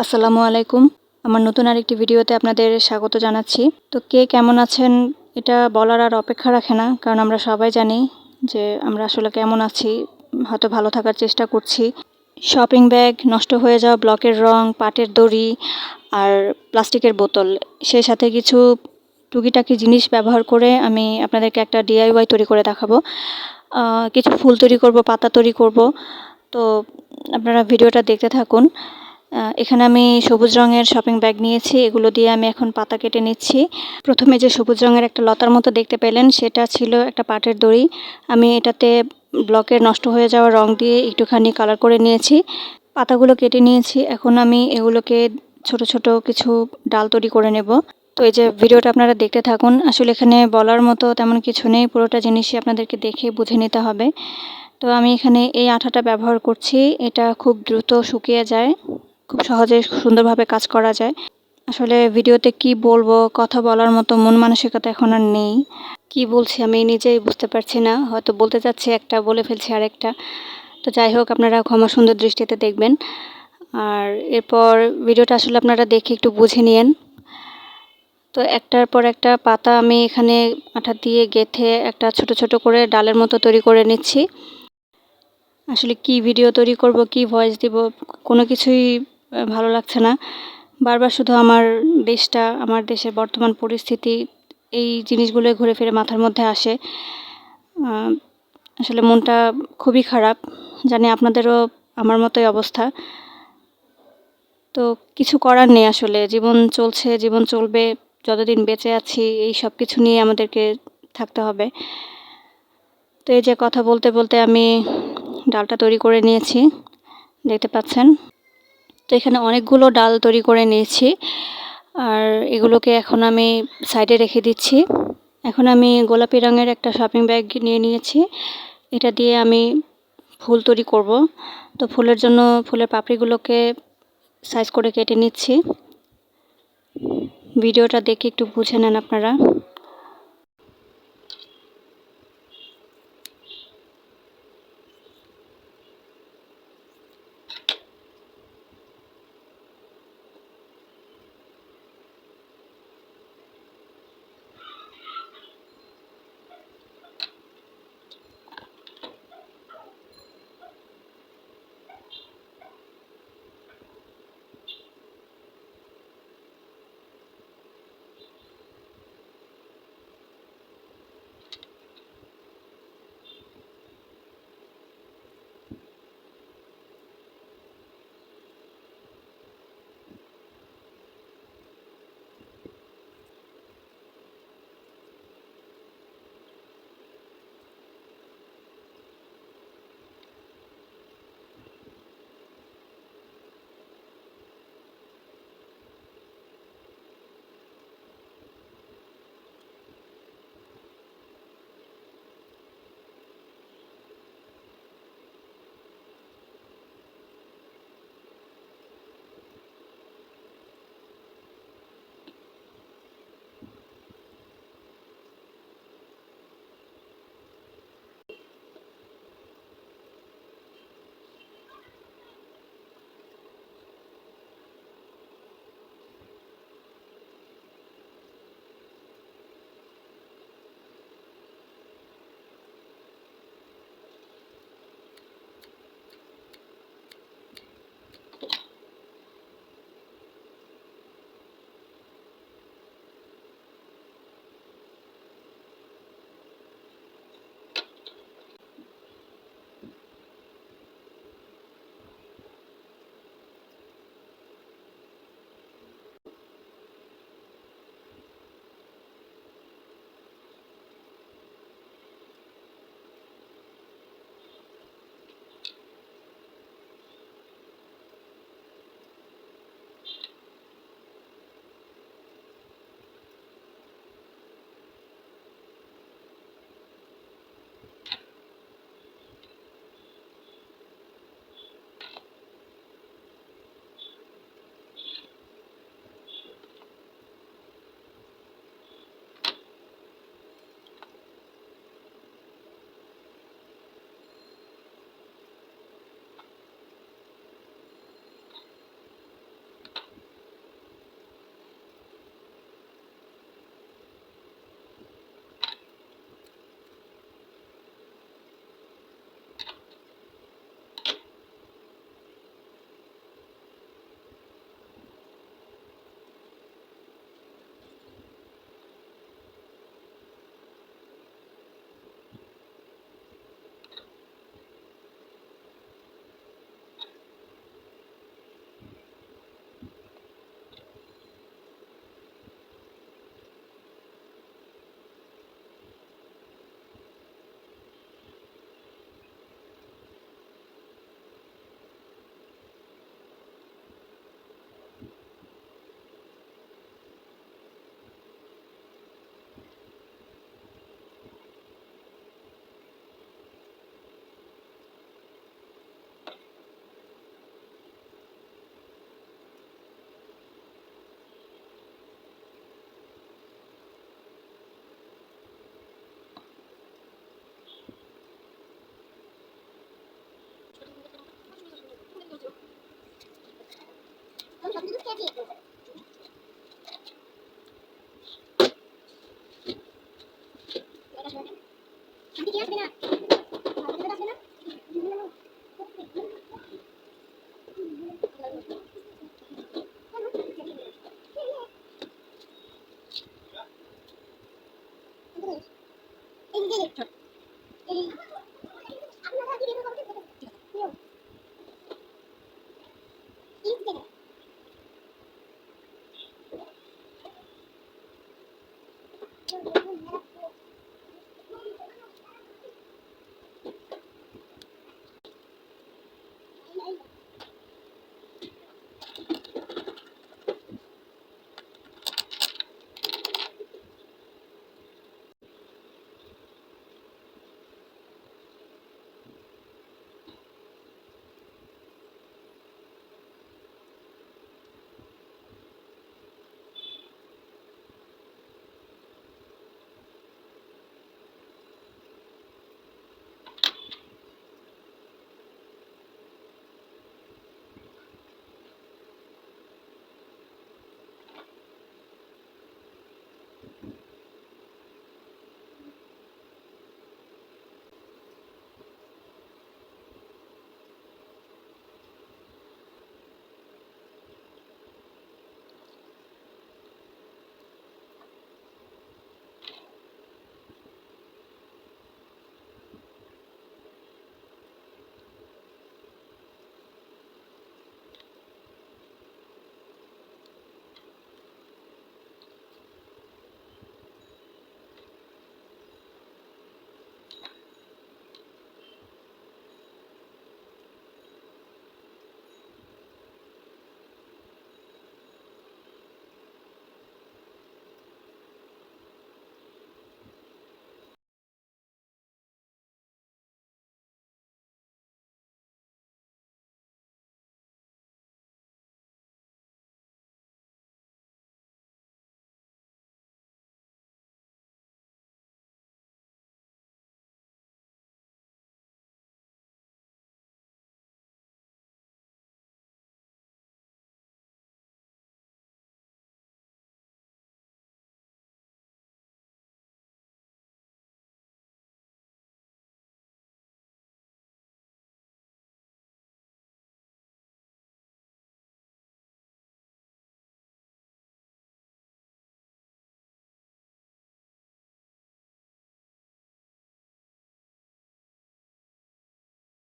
আসসালামু আলাইকুম। আমার নতুন আরেকটি ভিডিওতে আপনাদের স্বাগত জানাচ্ছি। তো কে কেমন আছেন এটা বলার আর অপেক্ষা রাখে না। কারণ আমরা সবাই জানি যে আমরা আসলে কেমন আছি। হয়তো ভালো থাকার চেষ্টা করছি। শপিং ব্যাগ, নষ্ট হয়ে যাওয়া ব্লকের রং, পাটের দড়ি আর প্লাস্টিকের বোতল। সেই সাথে কিছু টুকিটাকি জিনিস ব্যবহার করে আমি আপনাদেরকে একটা DIY তৈরি করে দেখাবো। কিছু ফুল তৈরি করব, পাতা তৈরি করব। তো আপনারা ভিডিওটা দেখতে থাকুন। এখানে আমি সবুজ রঙের শপিং ব্যাগ নিয়েছি। এগুলো দিয়ে আমি এখন পাতা কেটে নিচ্ছি। প্রথমে যে সবুজ রঙের একটা লতার মতো দেখতে পেলেন, সেটা ছিল একটা পাটের দড়ি। আমি এটাতে ব্লকের নষ্ট হয়ে যাওয়া রং দিয়ে একটুখানি কালার করে নিয়েছি। পাতাগুলো কেটে নিয়েছি। এখন আমি এগুলোকে ছোট ছোট কিছু ডাল তৈরি করে নেব। তো এই যে ভিডিওটা আপনারা দেখতে থাকুন। আসলে এখানে বলার মতো তেমন কিছু নেই, পুরোটা জিনিসই আপনাদেরকে দেখে বুঝে নিতে হবে। তো আমি এখানে এই আঠাটা ব্যবহার করছি। এটা খুব দ্রুত শুকিয়ে যায়, খুব সহজে সুন্দরভাবে কাজ করা যায়। আসলে ভিডিওতে কি বলবো, কথা বলার মতো মন মানসিকতা এখন আর নেই। কি বলছি আমি নিজেই বুঝতে পারছি না। হয়তো বলতে চাচ্ছি একটা, বলে ফেলছি আরেকটা। তো যাই হোক, আপনারা ক্ষমা সুন্দর দৃষ্টিতে দেখবেন। আর এরপর ভিডিওটা আসলে আপনারা দেখে একটু বুঝে নিয়েন। তো একটার পর একটা পাতা আমি এখানে আঠা দিয়ে গেঁথে একটা ছোট ছোট করে ডালের মতো তৈরি করে নিচ্ছি। আসলে কি ভিডিও তৈরি করব, কি ভয়েস দিব, কোনো কিছুই ভালো লাগছে না। বারবার শুধু আমার দেশটা, আমার দেশের বর্তমান পরিস্থিতি, এই জিনিসগুলো ঘুরে ফিরে মাথার মধ্যে আসে। আসলে মনটা খুবই খারাপ। জানি আপনাদেরও আমার মতোই অবস্থা। তো কিছু করার নেই, আসলে জীবন চলছে, জীবন চলবে। যতদিন বেঁচে আছি এই সব কিছু নিয়ে আমাদেরকে থাকতে হবে। তো এই যে কথা বলতে বলতে আমি ডালটা তৈরি করে নিয়েছি, দেখতে পাচ্ছেন। তো এখানে অনেকগুলো ডাল তৈরি করে নিয়েছি। আর এগুলোকে এখন আমি সাইডে রেখে দিচ্ছি। এখন আমি গোলাপি রঙের একটা শপিং ব্যাগ নিয়ে নিয়েছি। এটা দিয়ে আমি ফুল তৈরি করব। তো ফুলের জন্য ফুলের পাপড়িগুলোকে সাইজ করে কেটে নিচ্ছি। ভিডিওটা দেখে একটু বুঝে নেন আপনারা। সবকিছু খেয়েছি।